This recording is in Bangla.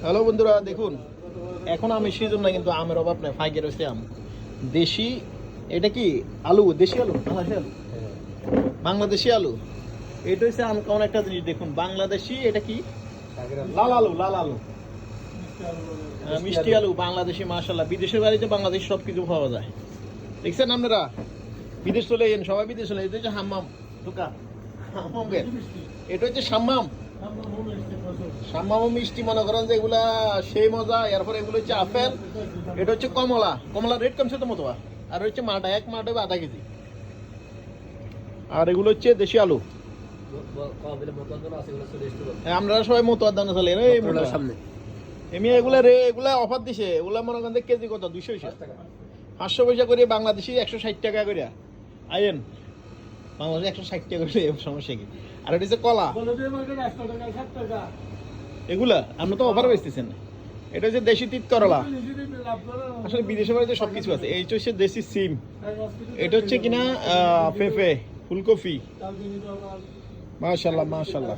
হ্যালো বন্ধুরা, দেখুন এখন আমের সিজন না, কিন্তু আমের অভাব নেই, ফাইকে রয়েছে আম। দেশি, এটা কি আলু? দেশি আলু, বাংলাদেশি আলু, বাংলাদেশি আলু। এটা হচ্ছে আনকমন একটা জিনিস। দেখুন বাংলাদেশি, এটা কি লাল আলু, লাল আলু, মিষ্টি আলু, বাংলাদেশি। মাশাআল্লাহ, বিদেশের বাড়িতে বাংলাদেশ সব কিছু পাওয়া যায়। দেখছেন আপনারা? বিদেশ চলে যান, সবাই বিদেশ চলে। এটা হচ্ছে হাম্মাম দোকান, হাম্মাম গেট। এটা হচ্ছে সাম্মাম, সাম্মাম মিষ্টি মনে করেন যে এগুলা সেই মজা। এরপর এগুলো হচ্ছে আপেল, এটা হচ্ছে কমলা। কমলা রেট কমছে তো মতো। আর হচ্ছে মালটা, এক মালটা হবে 0.5 কেজি। আর এগুলো হচ্ছে দেশি আলু। আমরা সবাই মতো দানা চলে সামনে। এমনি এগুলা এগুলা অফার দিছে। এগুলা মনে করেন কেজি কত? 200 টাকা, 500 পয়সা করে। বাংলাদেশি 160 টাকা করে। আইন বাংলাদেশে 160 টাকা করে, সমস্যা কি? আর এটা হচ্ছে কলা। এগুলা আমরা তো অফার বেচতেছেন না। এটা হচ্ছে দেশি তিত করলা। আসলে বিদেশে বাড়িতে সবকিছু আছে। এই হচ্ছে দেশি সিম। এটা হচ্ছে কিনা পেঁপে, ফুলকপি। মাশাআল্লাহ মাশাআল্লাহ।